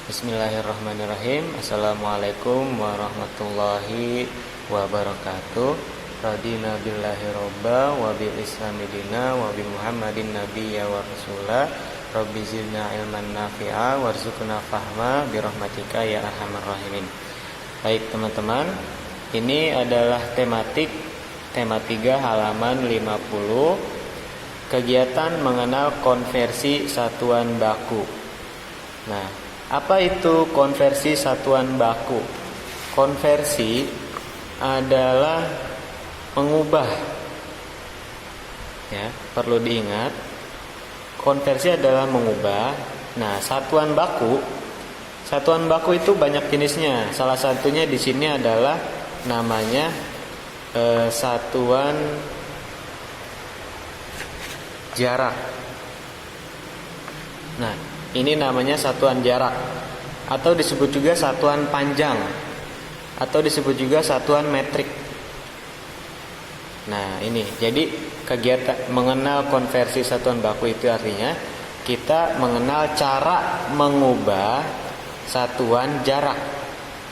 Bismillahirrahmanirrahim. Assalamualaikum warahmatullahi wabarakatuh. Radina billahi robba wa bil islami dina wa bi muhammadin nabiyya wa rasulah. Rabbi zidna ilman nafi'a warzuqna fahma birahmatika ya arhamar rahimin. Baik teman-teman, ini adalah tema 3 halaman 50, kegiatan mengenal konversi satuan baku. Nah, apa itu konversi satuan baku? Konversi adalah mengubah. Ya, perlu diingat, konversi adalah mengubah. Nah, satuan baku itu banyak jenisnya. Salah satunya di sini adalah namanya satuan jarak. Nah, ini namanya satuan jarak, atau disebut juga satuan panjang, atau disebut juga satuan metrik. Nah, ini jadi kegiatan mengenal konversi satuan baku itu artinya kita mengenal cara mengubah satuan jarak.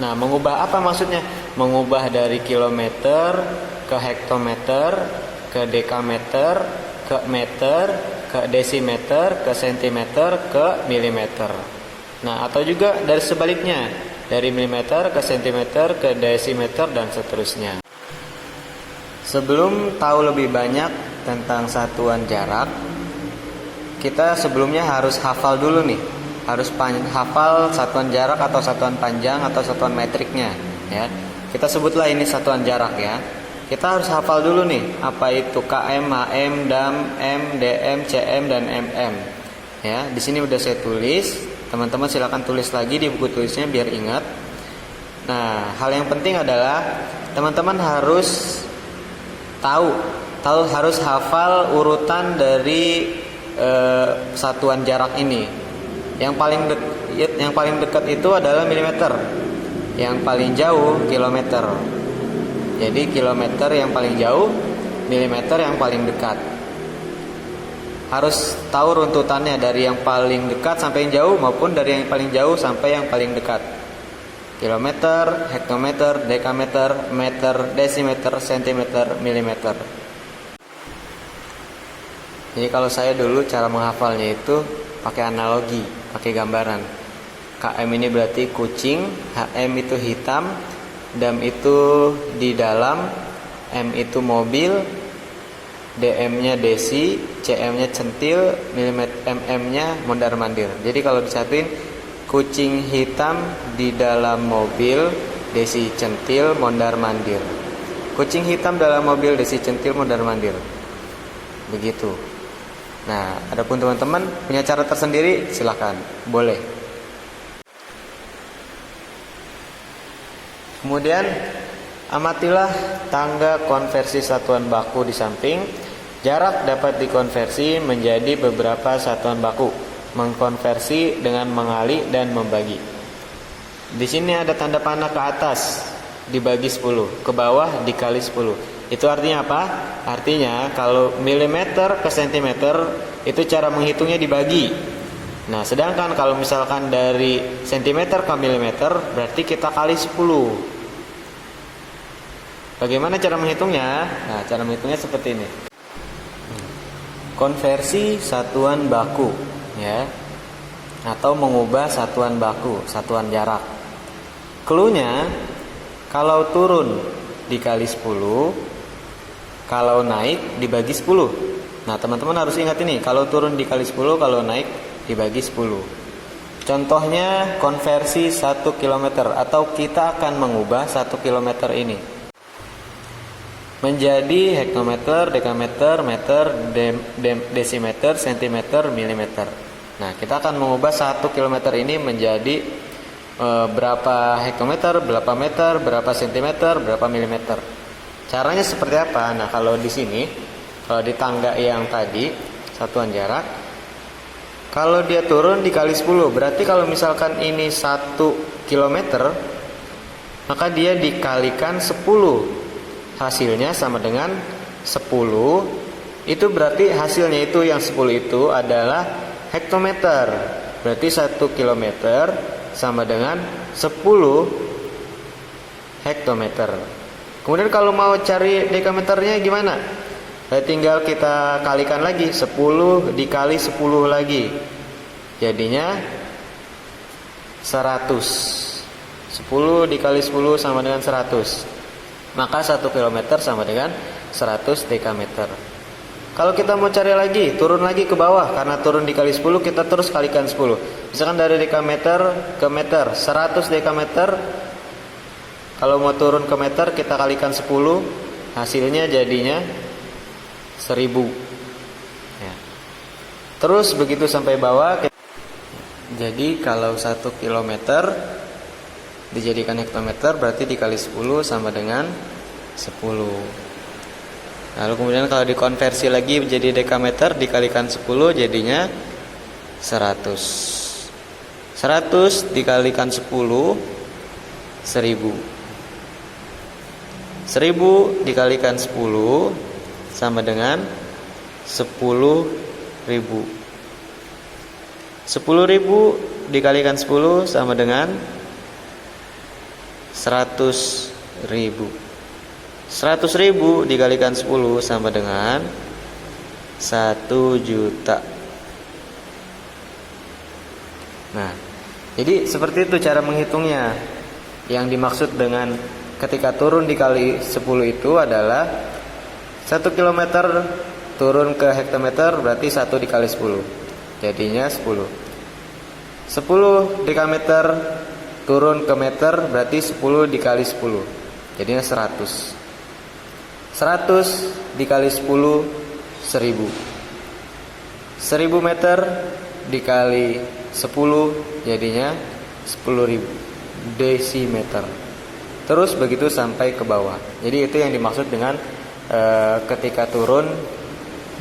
Nah, mengubah apa maksudnya? Mengubah dari kilometer ke hektometer, ke dekameter, ke meter, ke desimeter, ke sentimeter, ke milimeter. Nah, atau juga dari sebaliknya, dari milimeter ke sentimeter, ke desimeter, dan seterusnya. Sebelum tahu lebih banyak tentang satuan jarak, kita sebelumnya harus hafal dulu nih. Harus hafal satuan jarak atau satuan panjang atau satuan metriknya, ya. Kita sebutlah ini satuan jarak, ya. Kita harus hafal dulu nih, apa itu km, hm, dam, m, dm, cm, dan mm. Ya, di sini udah saya tulis. Teman-teman silakan tulis lagi di buku tulisnya biar ingat. Nah, hal yang penting adalah teman-teman harus harus hafal urutan dari satuan jarak ini. Yang paling dekat itu adalah milimeter. Yang paling jauh kilometer. Jadi kilometer yang paling jauh, milimeter yang paling dekat. Harus tahu runtutannya dari yang paling dekat sampai yang jauh, maupun dari yang paling jauh sampai yang paling dekat. Kilometer, hektometer, dekameter, meter, desimeter, sentimeter, milimeter. Jadi kalau saya dulu cara menghafalnya itu pakai analogi, pakai gambaran. KM ini berarti kucing, HM itu hitam, dam itu di dalam, M itu mobil, DM-nya desi, CM-nya centil, MM-nya mondar-mandir. Jadi kalau disatuin, kucing hitam di dalam mobil, desi centil, mondar-mandir. Kucing hitam dalam mobil, desi centil, mondar-mandir. Begitu. Nah, adapun teman-teman punya cara tersendiri, silakan, boleh. Kemudian amatilah tangga konversi satuan baku di samping. Jarak dapat dikonversi menjadi beberapa satuan baku. Mengkonversi dengan mengali dan membagi. Di sini ada tanda panah ke atas dibagi 10, ke bawah dikali 10. Itu artinya apa? Artinya kalau milimeter ke sentimeter itu cara menghitungnya dibagi. Nah, sedangkan kalau misalkan dari sentimeter ke milimeter berarti kita kali 10. Bagaimana cara menghitungnya? Nah, cara menghitungnya seperti ini. Konversi satuan baku, ya. Atau mengubah satuan baku, satuan jarak. Cluenya, kalau turun dikali 10, kalau naik dibagi 10. Nah, teman-teman harus ingat ini, kalau turun dikali 10, kalau naik dibagi 10. Contohnya konversi 1 km, atau kita akan mengubah 1 km ini menjadi hektometer, dekameter, meter, desimeter, sentimeter, milimeter. Nah, kita akan mengubah 1 km ini menjadi berapa hektometer, berapa meter, berapa sentimeter, berapa milimeter. Caranya seperti apa? Nah, kalau di sini, kalau di tangga yang tadi, satuan jarak, kalau dia turun dikali 10, berarti kalau misalkan ini 1 km, maka dia dikalikan 10. Hasilnya sama dengan 10. Itu berarti hasilnya itu yang 10 itu adalah hektometer. Berarti 1 km sama dengan 10 hektometer. Kemudian kalau mau cari dekameternya gimana? Tinggal kita kalikan lagi, 10 dikali 10 lagi. Jadinya 100. 10 dikali 10 sama dengan 100. Maka 1 kilometer sama dengan 100 dekameter. Kalau kita mau cari lagi, turun lagi ke bawah. Karena turun dikali 10, kita terus kalikan 10. Misalkan dari dekameter ke meter, 100 dekameter. Kalau mau turun ke meter, kita kalikan 10. Hasilnya jadinya 1000 ya. Terus begitu sampai bawah. Jadi kalau 1 kilometer dijadikan hektometer, berarti dikali 10 sama dengan 10. Lalu kemudian kalau dikonversi lagi menjadi dekameter, dikalikan 10 jadinya 100. 100 dikalikan 10, 1000. 1000 dikalikan 10 sama dengan 10.000. 10.000 dikalikan 10 sama dengan 100.000. 100.000 dikalikan 10 sama dengan 1 juta. Nah, jadi seperti itu cara menghitungnya. Yang dimaksud dengan ketika turun dikali 10 itu adalah 1 kilometer turun ke hektometer berarti 1 dikali 10. Jadinya 10. 10 dekameter turun ke meter berarti 10 dikali 10. Jadinya 100. 100 dikali 10, 1000. 1000 meter dikali 10 jadinya 10.000 desimeter. Terus begitu sampai ke bawah. Jadi itu yang dimaksud dengan ketika turun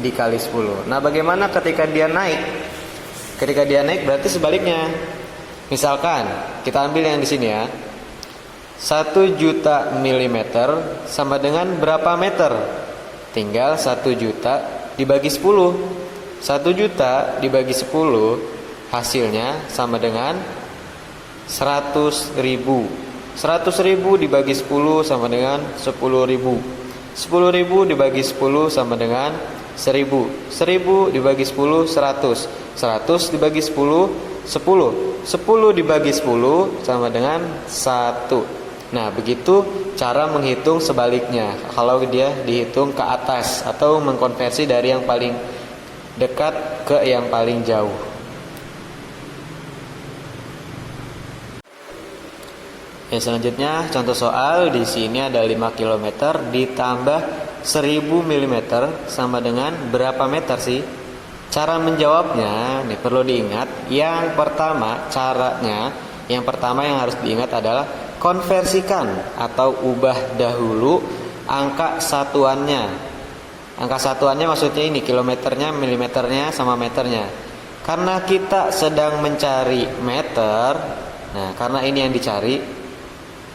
dikali 10. Nah, bagaimana ketika dia naik? Ketika dia naik berarti sebaliknya. Misalkan kita ambil yang di sini ya. 1 juta milimeter sama dengan berapa meter? Tinggal 1 juta dibagi 10. 1 juta dibagi 10 hasilnya sama dengan 100.000. 100.000 dibagi 10 sama dengan 10.000. 10.000 dibagi 10 sama dengan 1000. 1000 dibagi 10 100. 100 dibagi 10 10. 10 dibagi 10 sama dengan 1. Nah, begitu cara menghitung sebaliknya. Kalau dia dihitung ke atas atau mengkonversi dari yang paling dekat ke yang paling jauh. Ya, selanjutnya contoh soal di sini ada 5 km ditambah 1000 mm sama dengan berapa meter sih? Cara menjawabnya nih perlu diingat. Yang pertama yang harus diingat adalah konversikan atau ubah dahulu angka satuannya. Angka satuannya maksudnya ini kilometernya, milimeternya sama meternya. Karena kita sedang mencari meter, nah karena ini yang dicari,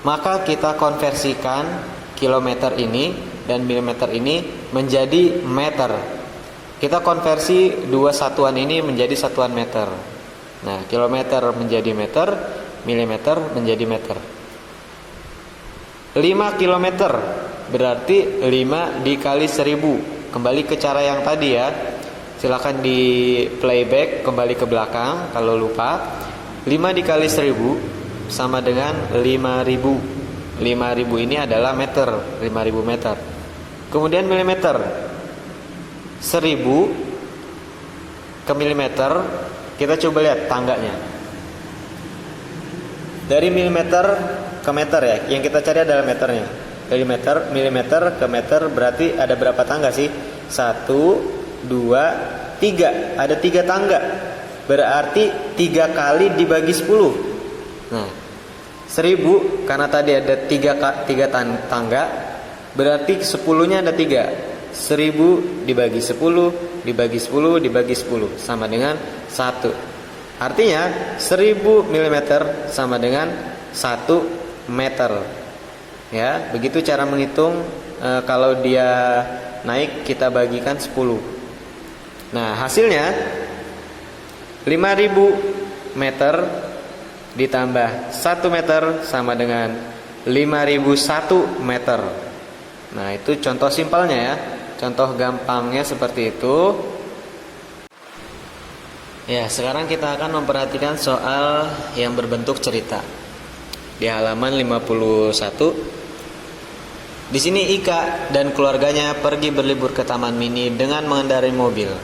maka kita konversikan kilometer ini dan milimeter ini menjadi meter. Kita konversi dua satuan ini menjadi satuan meter. Nah, kilometer menjadi meter, milimeter menjadi meter. 5 kilometer berarti 5 dikali 1000. Kembali ke cara yang tadi ya. Silakan di playback kembali ke belakang kalau lupa. 5 dikali 1000 sama dengan 5000. 5000 ini adalah meter, 5000 meter. Kemudian milimeter. 1000 ke milimeter, kita coba lihat tangganya. Dari milimeter ke meter ya, yang kita cari adalah meternya. Dari milimeter ke meter berarti ada berapa tangga sih? 1, 2, 3. Ada 3 tangga. Berarti 3 kali dibagi 10. Nah, 1000 karena tadi ada 3 tangga, berarti 10-nya ada 3. 1000 dibagi 10 dibagi 10 dibagi 10 sama dengan 1. Artinya 1000 mm sama dengan 1 meter. Ya, begitu cara menghitung. Kalau dia naik kita bagikan 10. Nah, hasilnya 5000 meter ditambah 1 meter sama dengan 5001 meter. Nah, itu contoh simpelnya ya. Contoh gampangnya seperti itu. Ya, sekarang kita akan memperhatikan soal yang berbentuk cerita. Di halaman 51. Di sini Ika dan keluarganya pergi berlibur ke Taman Mini dengan mengendarai mobil.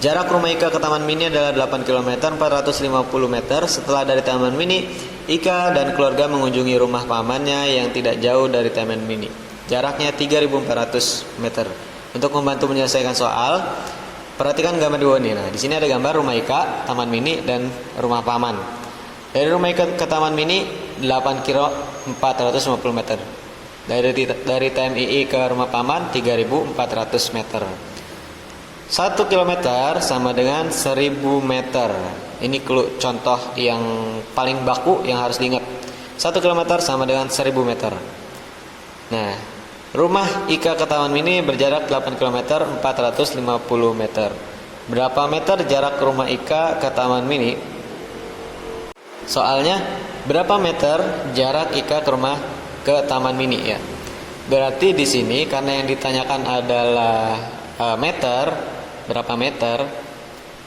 Jarak rumah Ika ke Taman Mini adalah 8 km 450 meter. Setelah dari Taman Mini, Ika dan keluarga mengunjungi rumah pamannya yang tidak jauh dari Taman Mini. Jaraknya 3.400 meter. Untuk membantu menyelesaikan soal, perhatikan gambar dua nih. Nah, di sini ada gambar rumah Ika, Taman Mini, dan rumah paman. Dari rumah Ika ke Taman Mini 8 km 450 meter. Dari TMII ke rumah paman 3.400 meter. 1 km sama dengan 1000 meter. Ini contoh yang paling baku yang harus diingat. 1 km sama dengan 1000 meter. Nah, rumah Ika ke Taman Mini berjarak 8 km 450 meter. Berapa meter jarak rumah Ika ke Taman Mini? Soalnya, berapa meter jarak Ika ke Taman Mini ya? Berarti di sini karena yang ditanyakan adalah meter, berapa meter?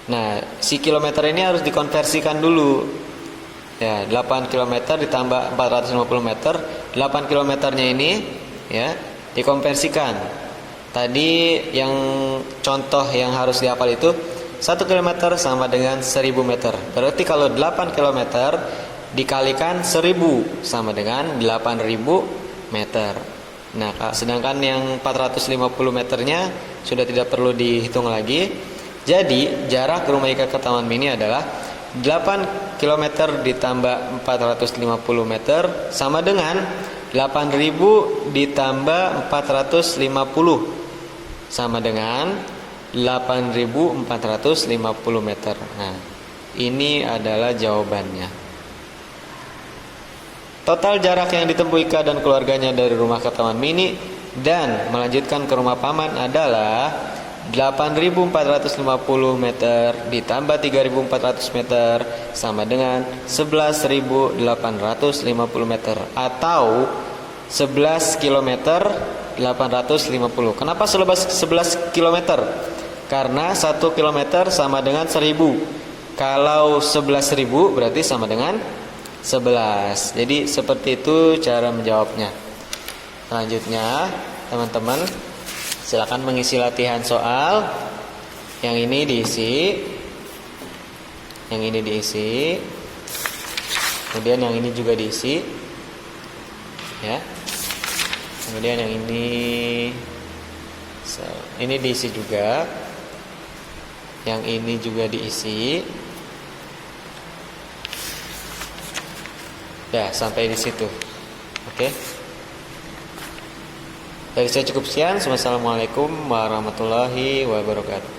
Nah, si kilometer ini harus dikonversikan dulu. Ya, 8 km ditambah 450 meter, 8 kilometernya ini ya dikonversikan. Tadi yang contoh yang harus dihafal itu 1 km sama dengan 1000 meter. Berarti kalau 8 km dikalikan 1000 sama dengan 8000 meter. Nah, sedangkan yang 450 meternya sudah tidak perlu dihitung lagi. Jadi, jarak rumah Ika ke Taman Mini adalah 8 km ditambah 450 meter sama dengan 8000 ditambah 450 sama dengan 8450 meter. Nah, ini adalah jawabannya. Total jarak yang ditempuh Ika dan keluarganya dari rumah ke Taman Mini dan melanjutkan ke rumah paman adalah 8450 meter ditambah 3400 meter sama dengan 11.850 meter atau 11 km 850. Kenapa 11 km? Karena 1 km sama dengan 1000. Kalau 11.000 berarti sama dengan 11. Jadi seperti itu cara menjawabnya. Selanjutnya, teman-teman silakan mengisi latihan soal. Yang ini diisi. Yang ini diisi. Kemudian yang ini juga diisi. Ya. Kemudian yang ini diisi juga. Yang ini juga diisi. Ya, sampai di situ. Oke. Dari saya cukup sekian. Wassalamualaikum warahmatullahi wabarakatuh.